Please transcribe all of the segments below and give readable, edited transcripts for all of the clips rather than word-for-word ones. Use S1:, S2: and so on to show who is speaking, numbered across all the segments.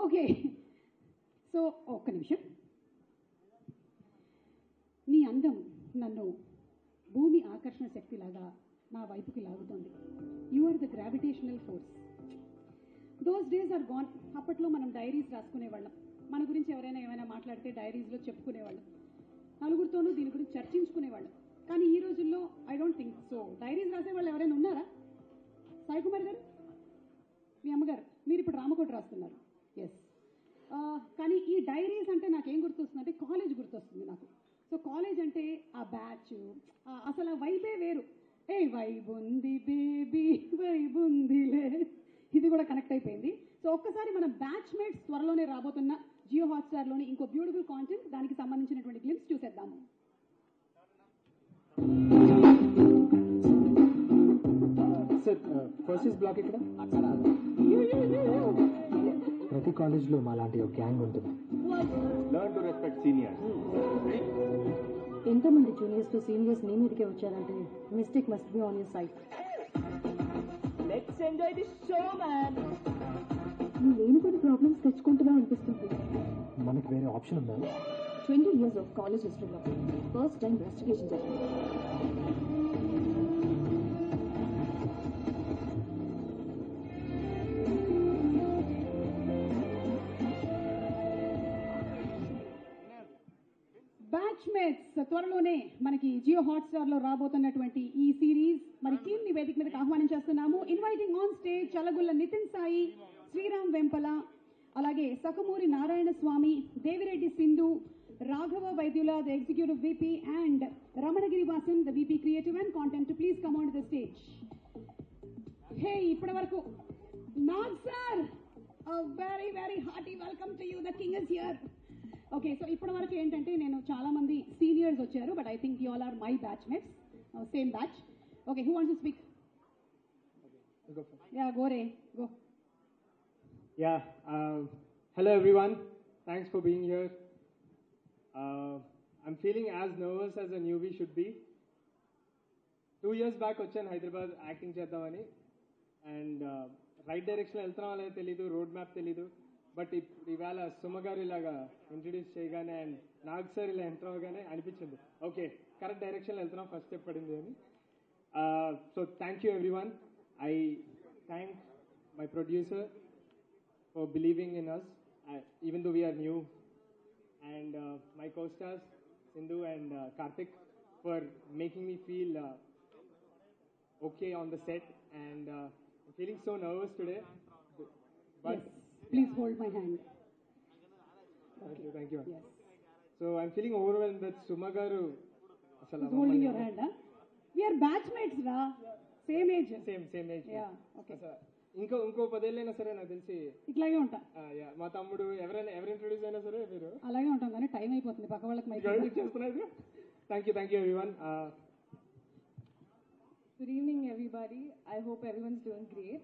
S1: Okay, so ఒక్క నిమిషం. నీ అందం నన్ను భూమి ఆకర్షణ శక్తిలాగా నా వైపుకి లాగుతోంది. You are the gravitational force. Those days are gone. అప్పట్లో మనం డైరీస్ రాసుకునేవాళ్ళం. మన గురించి ఎవరైనా ఏమైనా మాట్లాడితే డైరీస్లో చెప్పుకునేవాళ్ళం. నలుగురితోనూ దీని గురించి చర్చించుకునేవాళ్ళం. కానీ ఈ రోజుల్లో I don't think so. Diaries రాసేవాళ్ళు ఎవరైనా ఉన్నారా? సాయి కుమార్ గారు, మీ అమ్మగారు, మీరు ఇప్పుడు రామకోట రాస్తున్నారు. ఎస్. కానీ ఈ డైరీస్ అంటే నాకేం గుర్తొస్తుంది అంటే కాలేజ్ గుర్తొస్తుంది నాకు. సో కాలేజ్ అంటే ఆ బ్యాచ్, అసలు ఆ వైబే వేరు. ఏ వైబ్ ఉంది బేబీ, వైబ్ ఉందిలే, ఇది కూడా కనెక్ట్ అయిపోయింది. సో ఒక్కసారి మన బ్యాచ్మేట్స్ త్వరలోనే రాబోతున్న జియో హాట్స్టార్లోని ఇంకో బ్యూటిఫుల్ కాంటెంట్, దానికి సంబంధించినటువంటి గ్లిమ్స్ చూసేద్దాము.
S2: సార్, ఫస్ట్ బ్లాక్ ఇక్కడ అక్కడ. ప్రతి కాలేజ్లో మా లాంటి ఒక గ్యాంగ్ ఉంటుంది.
S3: Learn to respect seniors.
S4: ఎంతమంది జూనియర్స్ టు సీనియర్స్ నీ మీదకే వచ్చారంటే mistake must be on your side.
S5: Let's enjoy the show man.
S4: నువ్వు లేని కొన్ని ప్రాబ్లమ్స్ తెచ్చుకుంటున్నావు అనిపిస్తుంది.
S2: మనకి వేరే ఆప్షన్ ఉందా?
S4: 20 years ఆఫ్ కాలేజ్ హిస్టరీలో ఫస్ట్ టైం ఇన్వెస్టిగేషన్ జరిగింది.
S1: బ్యాచ్మేట్స్ త్వరలోనే మనకి జియో హాట్స్టార్ లో రాబోతున్నటువంటి ఈ సిరీస్ మరి టీమ్ ని వేదిక మీదకి ఆహ్వానం చేస్తున్నాము. Inviting on stage Chalagulla Nitin Sai, Sriram Vempala, అలాగే Sakamuri Narayana Swamy, Devireddy Sindhu, Raghava Vaidyula the executive VP and Ramanagiri Vasan the VP creative and content to please come on to the stage. Hey, ఇప్పటి వరకు Nag sir, very very hearty welcome to you. The king is here. Okay, so ఇప్పటి వరకు ఏంటంటే నేను చాలా మంది seniors వచ్చారు, but I think you all are my batchmates, same batch. Okay, who wants to speak? Yeah, go ray, go.
S2: Yeah. Hello everyone. Thanks for being here. I'm feeling as nervous as a newbie should be. 2 years back వచ్చాను Hyderabad acting చేద్దామని. And right డైరెక్షన్లో వెళ్తున్నాం అనేది తెలీదు, road map తెలీదు. But ఇవాళ సుమ గారు ఇలాగా ఇంట్రడ్యూస్ చేయగానే అండ్ నాగ్ సార్ ఇలా ఎంటర్ అవగానే అనిపించింది, ఓకే కరెక్ట్ డైరెక్షన్లో వెళ్తున్నాం, ఫస్ట్ స్టెప్ పడింది అని. So thank you everyone. I thank my producer for believing in us, even though we are new, and my co-stars Sindhu and Karthik for making me feel okay on the set, and I'm feeling so nervous today. But
S1: yes, please hold my hand.
S2: Thank you.
S1: Yes.
S2: So I'm feeling overwhelmed that Suma garu
S1: Who's holding your hand, huh? We are batchmates, ra. Same age.
S2: Same age.
S1: Yeah, okay.
S2: ఇంకో 10 ఏళ్ళైనా సరే నాకు తెలిసి
S1: ఇట్లాగే ఉంటా.
S2: మా తమ్ముడు ఎవరు introduce అయినా సరే మీరు
S1: అలాగే ఉంటాం, కానీ టైం అయిపోతుంది, పక్క వాళ్ళకి మైక్
S2: చేస్తున్నారు. Thank you everyone.
S4: Good evening everybody. I hope everyone's doing great.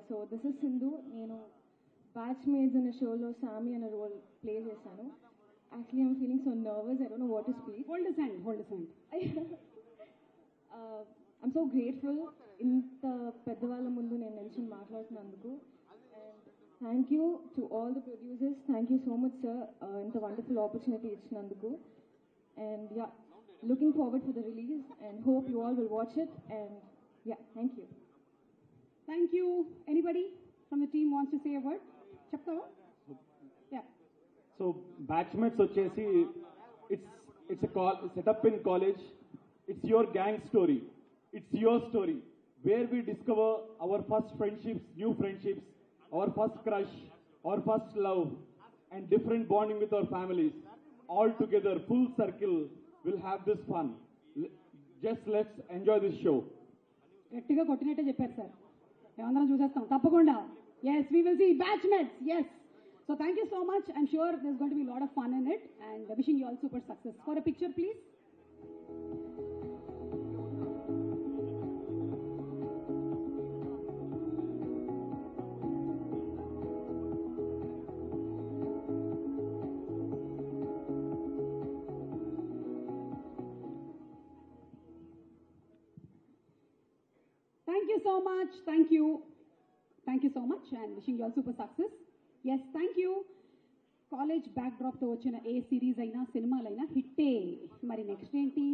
S4: So this is Sindhu. నేను batchmates అనే షోలో సామి అనే రోల్ ప్లే చేశాను. Actually I'm feeling so nervous. I don't know what to speak.
S1: Hold his hand.
S4: I'm so grateful ఇంత పెద్దవాళ్ళ ముందు నేను నిల్చొని మాట్లాడుతున్నందుకు. And thank you to all the producers. Thank you so much sir, ఇంత wonderful opportunity ఇచ్చినందుకు. And yeah, looking forward for the release and hope you all will watch it. And yeah, thank you.
S1: Thank you. Anybody from the team wants to say a word? చెప్తావా? Yeah.
S3: So batchmates వచ్చేసి it's a setup in college. It's your gang story. It's your story where we discover our first friendships, new friendships, our first crush, our first love, and different bonding with our families. All together, full circle, we'll have this fun. Just let's enjoy this show.
S1: గట్టిగా కొట్టినట్టే చెప్పారు sir, మేమందరం చూసేస్తాం తప్పకుండా. Yes, we will see batchmates. Yes. So thank you so much. I'm sure there's going to be a lot of fun in it, and wishing you all super success. For a picture, please. Thank you so much. Thank you so much, and wishing you all super success. Yes thank you. College బ్యాక్ డ్రాప్తో వచ్చిన ఏ series అయినా సినిమాలైనా హిట్టే. మరి next ఏంటి?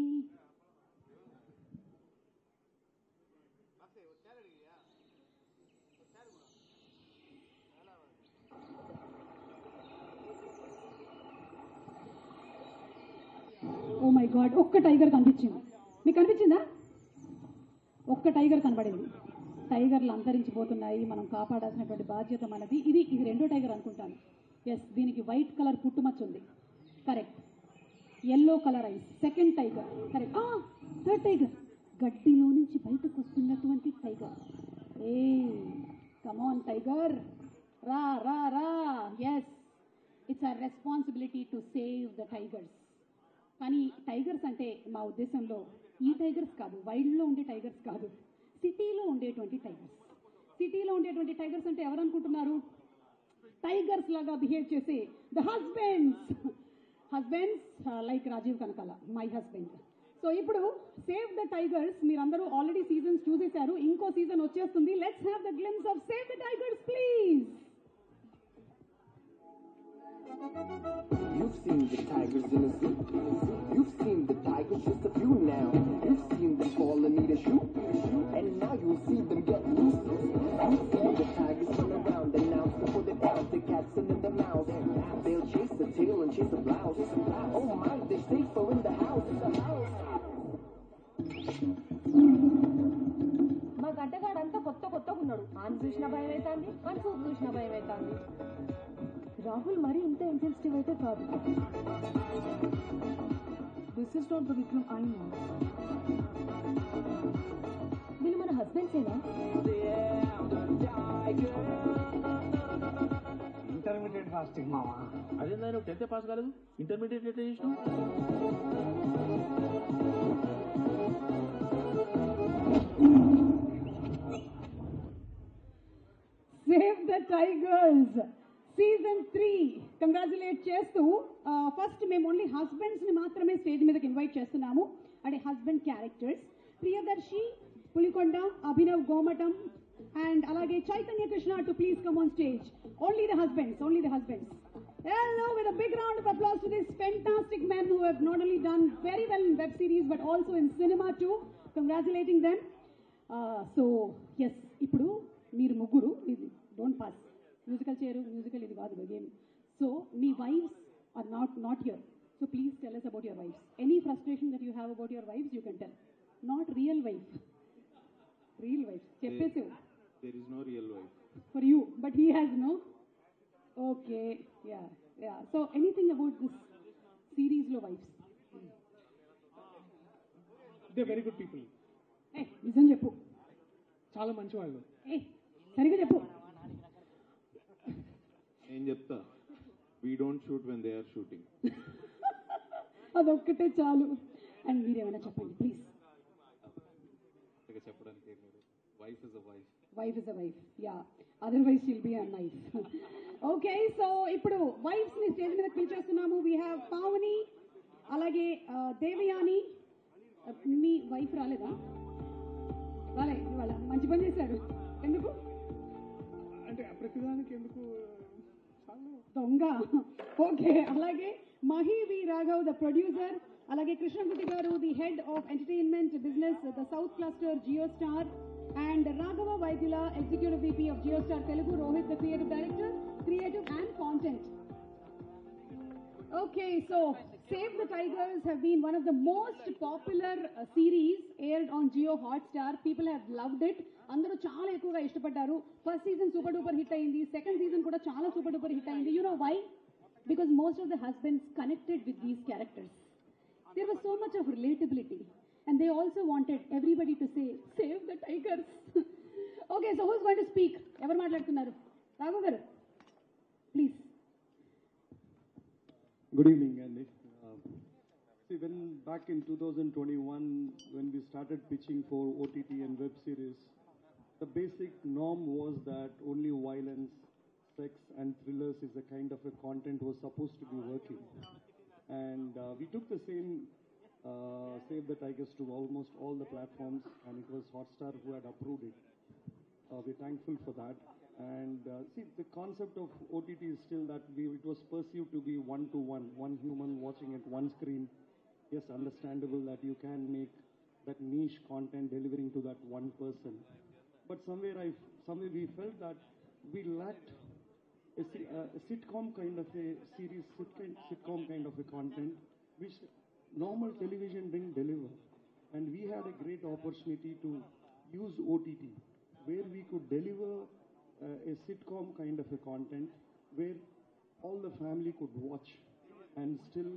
S1: Oh my god, ఒక్క టైగర్ కనిపించింది. మీకు కనిపించిందా? ఒక్క టైగర్ కనబడింది. టైగర్లు అంతరించిపోతున్నాయి, మనం కాపాడాల్సినటువంటి బాధ్యత మనది. ఇది రెండో టైగర్ అనుకుంటాను. ఎస్, దీనికి వైట్ కలర్ పుట్టుమచ్చ ఉంది. Correct. Yellow colour eyes. Second tiger. Correct. Third tiger. గడ్డిలో నుంచి బయటకు వస్తున్నటువంటి టైగర్. ఏ కమాన్ టైగర్, రా రా రా. Yes, it's our responsibility to save the tigers. కానీ టైగర్స్ అంటే మా ఉద్దేశంలో ఈ టైగర్స్ కాదు, వైల్డ్లో ఉండే టైగర్స్ కాదు, సిటీలో ఉండేటువంటి టైగర్స్. సిటీలో ఉండేటువంటి టైగర్స్ అంటే ఎవరు అనుకుంటున్నారు? టైగర్స్ లాగా బిహేవ్ చేసే the husbands like Rajeev Kanakala, my husband. So ఇప్పుడు సేవ్ ద టైగర్స్ మీరందరూ ఆల్రెడీ సీజన్స్ చూసేశారు, ఇంకో సీజన్ వచ్చేస్తుంది. Let's have the glimpse of save the tigers please.
S6: You've seen the tigers in the zoo. You've seen the tigers, just a few now. You've seen them fall and need a shoe. And now you'll see them get loose. You've seen the tigers run around and now before they pounce the cats in the mouth. They'll chase the tail and chase the blouse. Oh my, they're safer in the house.
S4: మా గడ్డగాడంతా కొత్తగా ఉన్నాడు. On చూసిన భయం అవుతుంది, మన చూపు చూసిన భయం అవుతుంది. రాహుల్ మరీ ఇంత ఇంటెన్సిటివ్ అయితే కాదు. This is not the Vikram I know. వీళ్ళు మన హస్బెండ్సేనా?
S7: ఇంటర్మీడియట్ ఫాస్టింగ్ మావా.
S8: అదేందా నువ్వు 10th పాస్ కాలేదు, ఇంటర్మీడియట్ ఎట్లా చేసినావు?
S1: Save the tigers season 3 congratulate చేస్తూ ఫస్ట్ మేము ఓన్లీ హస్బెండ్స్ ని మాత్రమే స్టేజ్ మీదకి ఇన్వైట్ చేస్తున్నాము. అంటే husband characters Priyadarshi, Pulikonda, Abhinav Gomatam and అలాగే Chaitanya Krishna to please come on stage. Only the husbands. Hello, with a big round of applause to these fantastic men who have not only done very well in web series but also in cinema too. Congratulating them. So yes, ఇప్పుడు మీరు ముగ్గురు don't pass. Musical చేయరు, musical ఇది కాదు game. So మీ wives are not here. So please tell us about your wives. Any frustration that you have about your wives you can tell. Not real wife. Real wife. చెప్పేసి.
S3: There is no real wife.
S1: For you, but he has no. Okay, yeah. So anything about this series lo wives?
S2: They very good people.
S1: నిజం చెప్పు.
S2: చాలా మంచి వాళ్ళు.
S1: సరిగా చెప్పు.
S3: ఏం చెప్తా, we don't shoot when they are shooting.
S1: అదొక్కటే చాలు. అండ్ మీరేమైనా చెప్పండి ప్లీజ్.
S3: చెప్పడానికి wife is a wife.
S1: Wife is a wife, yeah. Otherwise she'll be a knife. Okay, so ఇప్పుడు వైఫ్స్ ని స్టేజ్ మీద పిలిచేస్తున్నాము. We have పావని, అలాగే దేవయాని. మీ వైఫ్ రాలేదా? రాలే ఇవాళ. మంచి పని చేశాడు. ఎందుకు
S2: అంటే ప్రతిదానికి ఎందుకు
S1: దొంగ. ఓకే, అలాగే Mahi V Raghav the producer, అలాగే కృష్ణగుడి గారు the head of entertainment business the south cluster Jio Star, and Raghava Vaidila, Executive VP of JioStar Telugu, Rohit, the Creative Director, Creative and Content. Okay, so Save the Tigers have been one of the most popular series aired on Jio Hotstar. People have loved it. Andaru chaala ekkuva ishtapaddaru. First season super duper hit ayindi. Second season kuda chaala super duper hit ayindi. You know why? Because most of the husbands connected with these characters. There was so much of relatability. And they also wanted everybody to say, save the tigers. Okay, so who's going to speak? Ever maatladutunnaru? Raghu garu, please.
S9: Good evening, Andy. See, when back in 2021, when we started pitching for OTT and web series, the basic norm was that only violence, sex, and thrillers is the kind of a content was supposed to be working. And we took the same Save the Tigers to almost all the platforms, and it was Hotstar who had approved it. We're thankful for that. And see, the concept of OTT is still that it was perceived to be one-to-one, one human watching at one screen. Yes, understandable that you can make that niche content delivering to that one person. But somewhere we felt that we lacked a sitcom kind of a series, sitcom kind of a content, which normal television didn't deliver. And we had a great opportunity to use OTT, where we could deliver a sitcom kind of a content, where all the family could watch and still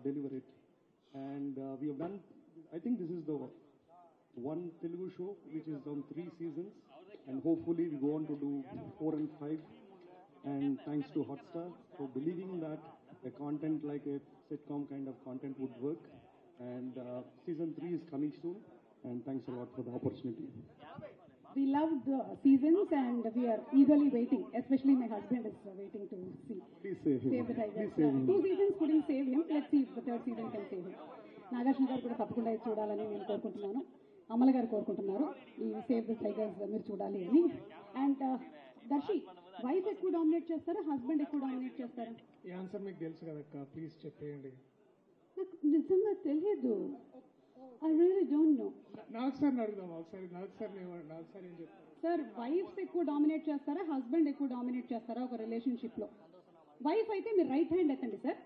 S9: deliver it. And we have done, I think this is the one Telugu show which is on 3 seasons, and hopefully we go on to do 4 and 5. And thanks to Hotstar for believing that a content like a sitcom kind of content would work. And season 3 is coming soon. And thanks a lot for the opportunity.
S1: We loved the seasons and we are eagerly waiting. Especially my husband is waiting to see.
S9: Please save him.
S1: Save the Tigers.
S9: Please save him.
S1: 2 seasons couldn't save him. Let's see if the 3rd season can save him. Nagarjuna గారు కూడా తప్పకుండా ఇది చూడాలని నేను కోరుకుంటున్నాను. అమల గారు కోరుకుంటున్నారు ఈ సేవ్ ద టైగర్స్ మీరు చూడాలి అని. అండ్ దర్శి, వైఫ్ ఎక్కువ డామినేట్ చేస్తారా, హస్బెండ్ ఎక్కువ డామినేట్ చేస్తారా?
S2: ఈ ఆన్సర్ మీకు తెలుసు కదక్క, ప్లీజ్ చెప్పేయండి.
S1: నాకు నిజంగా తెలియదు. I really don't know.
S2: నాకు సార్ అడుగుదాం ఒకసారి. నాకు సార్ ఏం చెప్తారు
S1: సార్? వైఫ్స్ ఎక్కువ డామినేట్ చేస్తారా, హస్బెండ్ ఎక్కువ డామినేట్ చేస్తారా ఒక రిలేషన్షిప్ లో? వైఫ్ అయితే మీరు రైట్ హ్యాండ్ ఎత్తండి సార్,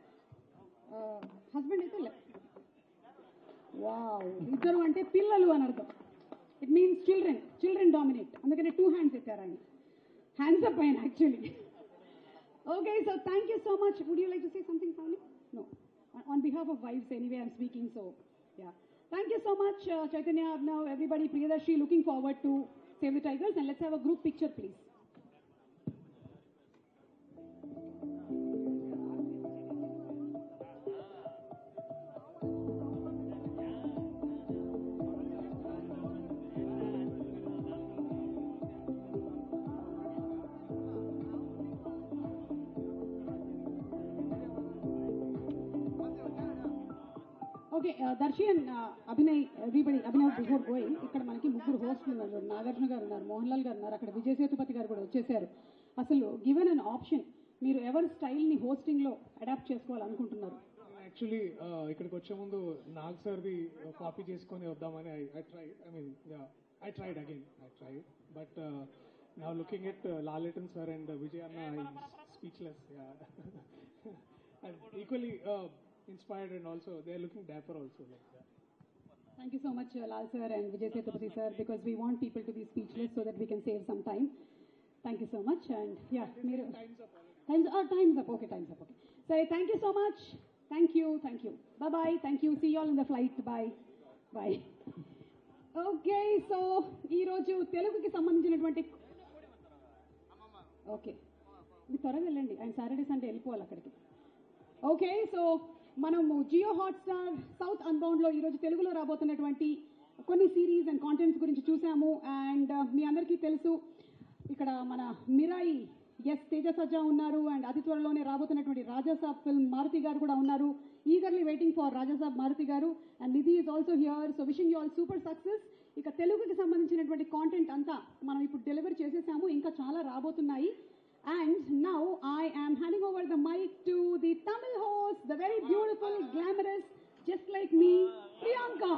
S1: హస్బెండ్ అయితే లెఫ్ట్. వావ్, ఇద్దరు అంటే పిల్లలు అని అర్థం. It means children dominate. అందుకనే 2 hands ఎత్తారు ఆయన. హ్యాండ్స్ అప్ ఆయన actually. Okay, so thank you so much. Would you like to say something funny? No, on behalf of wives anyway I'm speaking. So yeah, thank you so much, Chaitanya, Abhinav, everybody, Priyadarshi, looking forward to Save the Tigers, and let's have a group picture, please. Okay, Darshi and Abhinay, everybody, Abhinav before going, ఇక్కడ మనకి 3 హోస్ట్లు ఉన్నారు. నాగార్జున గారు ఉన్నారు, మోహన్ లాల్ గారు ఉన్నారు, అక్కడ విజయ్ సేతుపతి గారు కూడా వచ్చేసారు. అసలు గివెన్ అన్ ఆప్షన్, మీరు ఎవరి స్టైల్ని హోస్టింగ్లో అడాప్ట్ చేసుకోవాలనుకుంటున్నారు?
S2: యాక్చువల్లీ ఇక్కడికి వచ్చే ముందు నాగ్ సార్ది కాపీ చేసుకొని వద్దామని I tried again. But now looking at Lalettan sir and Vijay అన్న, speechless. And equally inspired, and also they are looking dapper also like that.
S1: Thank you so much, Lal sir and Vijay Sethupathi sir, because we want people to be speechless so that we can save some time. Thank you so much. And yeah, time's up. Okay, time's up. Okay, so thank you so much. Thank you. Bye bye. Thank you. See you all in the flight. Bye. Okay, so ee roju Teluguki సంబంధించినటువంటి okay, మీరు త్వరగా వెళ్ళండి, ఆయన Saturday Sunday వెళ్ళిపోవాలి అక్కడికి. Okay, so మనము Jio Hotstar south అన్బౌండ్లో ఈరోజు తెలుగులో రాబోతున్నటువంటి కొన్ని సిరీస్ అండ్ కాంటెంట్స్ గురించి చూసాము. అండ్ మీ అందరికీ తెలుసు, ఇక్కడ మన మిరాయి తేజ సజ్జా ఉన్నారు, అండ్ అతి త్వరలోనే రాబోతున్నటువంటి రాజాసాబ్ ఫిల్మ్ మారుతి గారు కూడా ఉన్నారు. Eagerly waiting for Rajasaab Maruthi గారు. And Nidhi is also here. So wishing you all super success. ఇక తెలుగుకి సంబంధించినటువంటి కాంటెంట్ అంతా మనం ఇప్పుడు డెలివర్ చేసేసాము, ఇంకా చాలా రాబోతున్నాయి. And now I am handing over the mic to the Tamil host, the very beautiful, glamorous, just like me, Priyanka.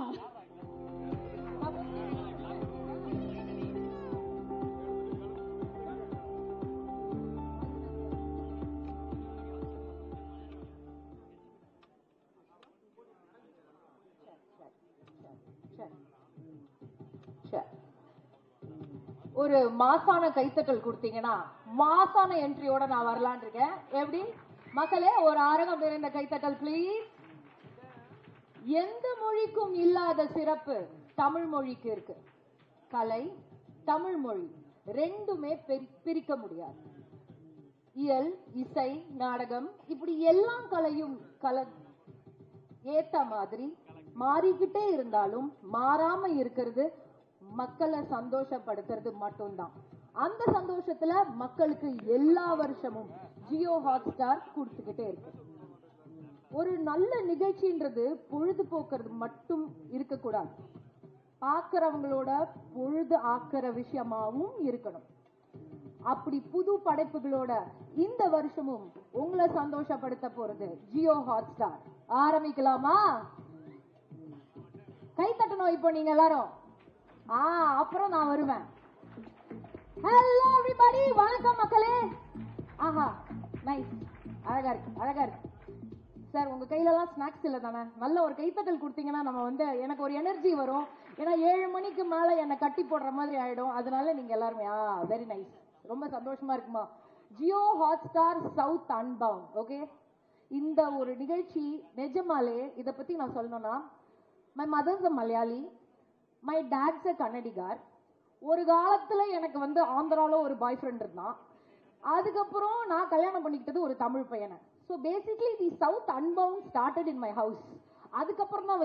S10: ஒரு மாசான கைத்தட்டல் கொடுத்தீங்கன்னா மாசான என்ட்ரியோட நான் வரலான் இருக்கேன். எப்படி மக்களே, ஒரு அரங்கம் நிறைந்த கைத்தட்டல் ப்ளீஸ். எந்த மொழிக்கும் இல்லாத சிறப்பு தமிழ் மொழிக்கு இருக்கு. கலை, தமிழ் மொழி ரெண்டுமே பிரிக்க முடியாது. இயல், இசை, நாடகம், இப்படி எல்லா கலையும் ஏத்த மாதிரி மாறிக்கிட்டே இருந்தாலும் மாறாம இருக்கிறது மக்களை சந்தோஷப்படுத்துறது மட்டும்தான். அந்த சந்தோஷத்துல மக்களுக்கு எல்லா வருஷமும் ஜியோ ஹாட்ஸ்டார் கொடுத்துக்கிட்டே இருக்கு. ஒரு நல்ல நிகழ்ச்சின்றது பொழுதுபோக்குறது மட்டும் இருக்கக்கூடாது, பாக்குறவங்களோட பொழுது ஆக்குற விஷயமாவும் இருக்கணும். அப்படி புது படைப்புகளோட இந்த வருஷமும் உங்களை சந்தோஷப்படுத்த போறது ஜியோ ஹாட்ஸ்டார். ஆரம்பிக்கலாமா? கை தட்டணும் இப்போ நீங்க எல்லாரும். அப்புறம் நான் வருவேன். ஹலோ எவரிபடி, வணக்கம் மக்களே. ஆஹா, நைஸ், அழகா இருக்கு, அழகா இருக்கு. சார் உங்க கையில எல்லாம் ஸ்நாக்ஸ் இல்ல தானே? நல்ல ஒரு கைத்தட்டல் கொடுத்தீங்கன்னா நம்ம எனக்கு ஒரு எனர்ஜி வரும். ஏன்னா 7 மணிக்கு மேல என்னை கட்டி போடுற மாதிரி ஆயிடும். அதனால நீங்க எல்லாருமே வெரி நைஸ், ரொம்ப சந்தோஷமா இருக்குமா. Jio Hotstar South Unbound. Okay, இந்த ஒரு நிகழ்ச்சி நிஜமாலே இத பத்தி நான் சொல்லணும்னா, my mother's a Malayali, my dad's a Kannadigar. ஒரு காலத்துல எனக்கு ஆந்திரால ஒரு பாய் ஃப்ரெண்ட் இருந்தான். அதுக்கப்புறம் நான் கல்யாணம் பண்ணிக்கிட்டது ஒரு தமிழ் பையனை. So basically the south unbound started in my house. அதுக்கப்புறம் தான்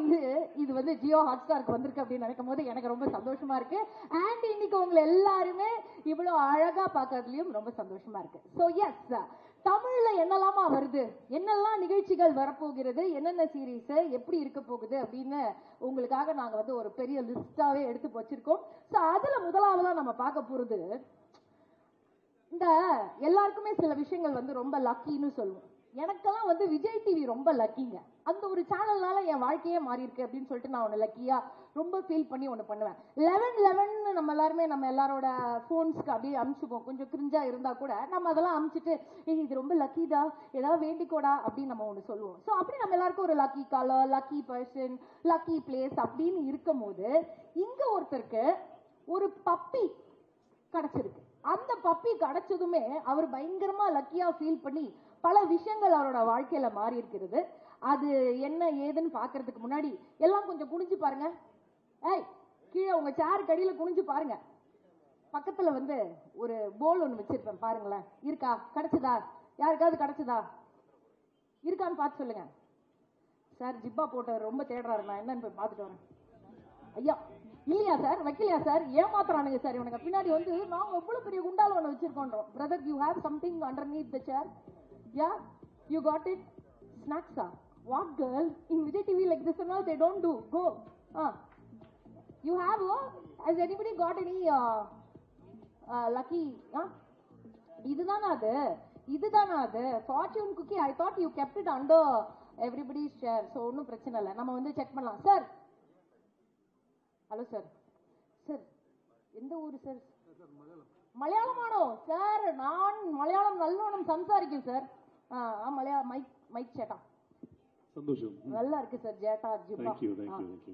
S10: இது ஜியோ ஹாட்ஸ்டாருக்கு வந்திருக்கு அப்படின்னு நினைக்கும் போது எனக்கு ரொம்ப சந்தோஷமா இருக்கு. அண்ட் இன்னைக்கு உங்களை எல்லாருமே இவ்வளவு அழகா பார்க்கறதுலயும் ரொம்ப சந்தோஷமா இருக்கு. ஸோ எஸ், தமிழ்ல என்னெல்லாமா வருது, என்னெல்லாம் நிகழ்ச்சிகள் வரப்போகிறது, என்னென்ன சீரீஸ் எப்படி இருக்க போகுது அப்படின்னு உங்களுக்காக நாங்க ஒரு பெரிய லிஸ்டாவே எடுத்து வச்சிருக்கோம். ஸோ அதுல முதலாவதா நம்ம பார்க்க போறது, இந்த எல்லாருக்குமே சில விஷயங்கள் ரொம்ப லக்கின்னு சொல்லுவோம். எனக்கெல்லாம் விஜய் டிவி ரொம்ப லக்கிங்க. அந்த ஒரு சேனல்னால என் வாழ்க்கையே மாறி இருக்கு அப்படின்னு சொல்லிட்டு நான் ஒன்று லக்கியா ரொம்ப ஃபீல் பண்ணி ஒன்று பண்ணுவேன். 11 நம்ம எல்லாருமே நம்ம எல்லாரோட போன்ஸ்க்கு அப்படியே அனுப்பிச்சுப்போம். கொஞ்சம் கிரிஞ்சா இருந்தா கூட நம்ம அதெல்லாம் அனுப்பிச்சிட்டு இது ரொம்ப லக்கிடா, ஏதாவது வேண்டிக்கோடா அப்படின்னு நம்ம ஒன்று சொல்லுவோம். ஸோ அப்படி நம்ம எல்லாருக்கும் ஒரு lucky colour, lucky person, lucky place அப்படின்னு இருக்கும் போது இங்க ஒருத்தருக்கு ஒரு பப்பி கிடைச்சிருக்கு. அந்த பப்பி கிடைச்சதுமே அவர் பயங்கரமா லக்கியா ஃபீல் பண்ணி பல விஷயங்கள் அவரோட வாழ்க்கையில மாறி இருக்கிறது. அது என்ன ஏதுன்னு பாக்குறதுக்கு முன்னாடி எல்லாம் கொஞ்சம் குனிஞ்சு பாருங்க. கீழே உங்க சேருக்கு அடியில குனிஞ்சு பாருங்க. பக்கத்துல ஒரு போல் ஒண்ணு வச்சிருப்பேன் பாருங்களேன். இருக்கா? கிடைச்சதா? யாருக்காவது கிடைச்சதா? இருக்கான்னு பார்த்து சொல்லுங்க. சார் ஜிப்பா போட்டவர் ரொம்ப தேடுறாரு, நான் என்னன்னு போய் பார்த்துட்டு வரேன். ஐயா இல்லையா சார், வைக்கலையா சார், ஏமாத்துறானுங்க சார் இவனுங்க. பின்னாடி நாங்க எவ்வளவு பெரிய குண்டால ஒண்ணு வச்சிருக்கோம். Brother, you have something underneath the chair. Yeah, you got it. ஸ்நாக்ஸா? What girl, in Vijay TV like this and all they don't do. Go. You have has anybody got any lucky? இதுதானா அது fortune cookie? I thought you kept it under everybody's chair. So ஒன்னும் பிரச்சனை இல்லை, நம்ம check பண்ணலாம். Sir, hello sir. Sir எந்த ஊரு sir? மலையாளமானோ sir? நான் மலையாளம் நல்லோனம் சம்சாரிக்கும் சார். மலையாளம் மைக் சேட்டா
S3: சந்தோஷம்,
S10: நல்லா இருக்கு சார். ஜேட்டா ஜிப்பா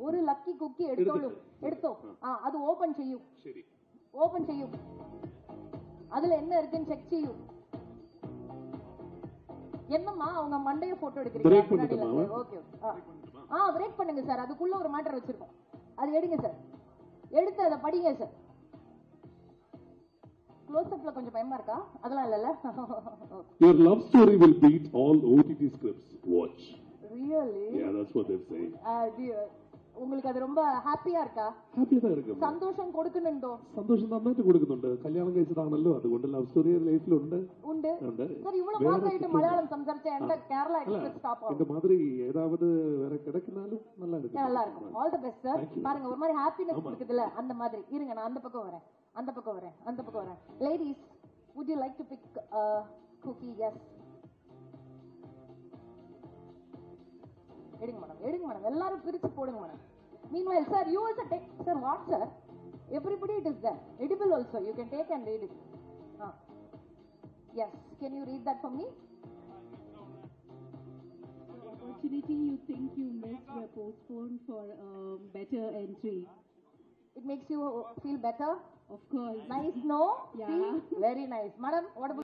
S10: ஒரு லக்கி குக்கி எடுத்தோம். அது ஓபன் செய்யும். சரி, ஓபன் செய்யும். அதுல என்ன இருக்குன்னு செக் செய்யும். என்னம்மா அவங்க மண்டைய போட்டோ எடுக்கிறீங்க? ஓகே, பிரேக் பண்ணுங்க சார். அதுக்குள்ள ஒரு மேட்டர் வச்சிருக்கோம், அது எடுங்க சார். எடுத்து அதை படிங்க சார். க்ளோஸ்அப்ல கொஞ்சம் பயமா இருக்கா? அதெல்லாம் இல்லல.
S11: Your love story will beat all OTT scripts. Watch.
S10: Really?
S11: Yeah, that's what they're saying.
S10: உங்களுக்கு அது ரொம்ப ஹாப்பியா இருக்கா?
S11: ഹാപ്പിയാ தான் இருக்கு.
S10: സന്തോഷം കൊടുക്കുന്നുണ്ടോ?
S11: സന്തോഷം നന്നായിട്ട് കൊടുക്കുന്നുണ്ട്. കല്യാണം കഴിച്ചതാണല്ലോ, അതുകൊണ്ട് ലവ് സ്റ്റോറി ലൈഫിലുണ്ട്.
S10: ഉണ്ട്. சார் இவ்வளவு மாசமாயிட்டு மலையாளம் சம்சாரிச்ச எந்த கேரளா எக்ஸ்பிரஸ் ஸ்டாப் ஆகும்.
S11: இந்த மாதிரி ஏதாவது வேற கிடைக்குனாலும் நல்லா இருக்கு.
S10: நல்லா இருக்கும். All the best sir. பாருங்க ஒரு மாதிரி ஹாப்பினஸ் கொடுக்குதுல, அந்த மாதிரி. இருங்க, நான் அந்த பக்கம் வரேன். Ladies, would you like to pick a cookie? Yes. எடுங்க மேடம், எல்லாரும் பிரிச்சு போடுங்க madam. Meanwhile, sir, you also take. Sir, what, sir? Everybody, it is there. Edible also. You can take and read it. Yes. Can you read that for me?
S12: Opportunity you think you missed were postponed for better entry.
S10: It makes you feel better?
S12: Of course.
S10: Nice, no?
S12: Yeah.
S10: See? Very nice. Madam, what about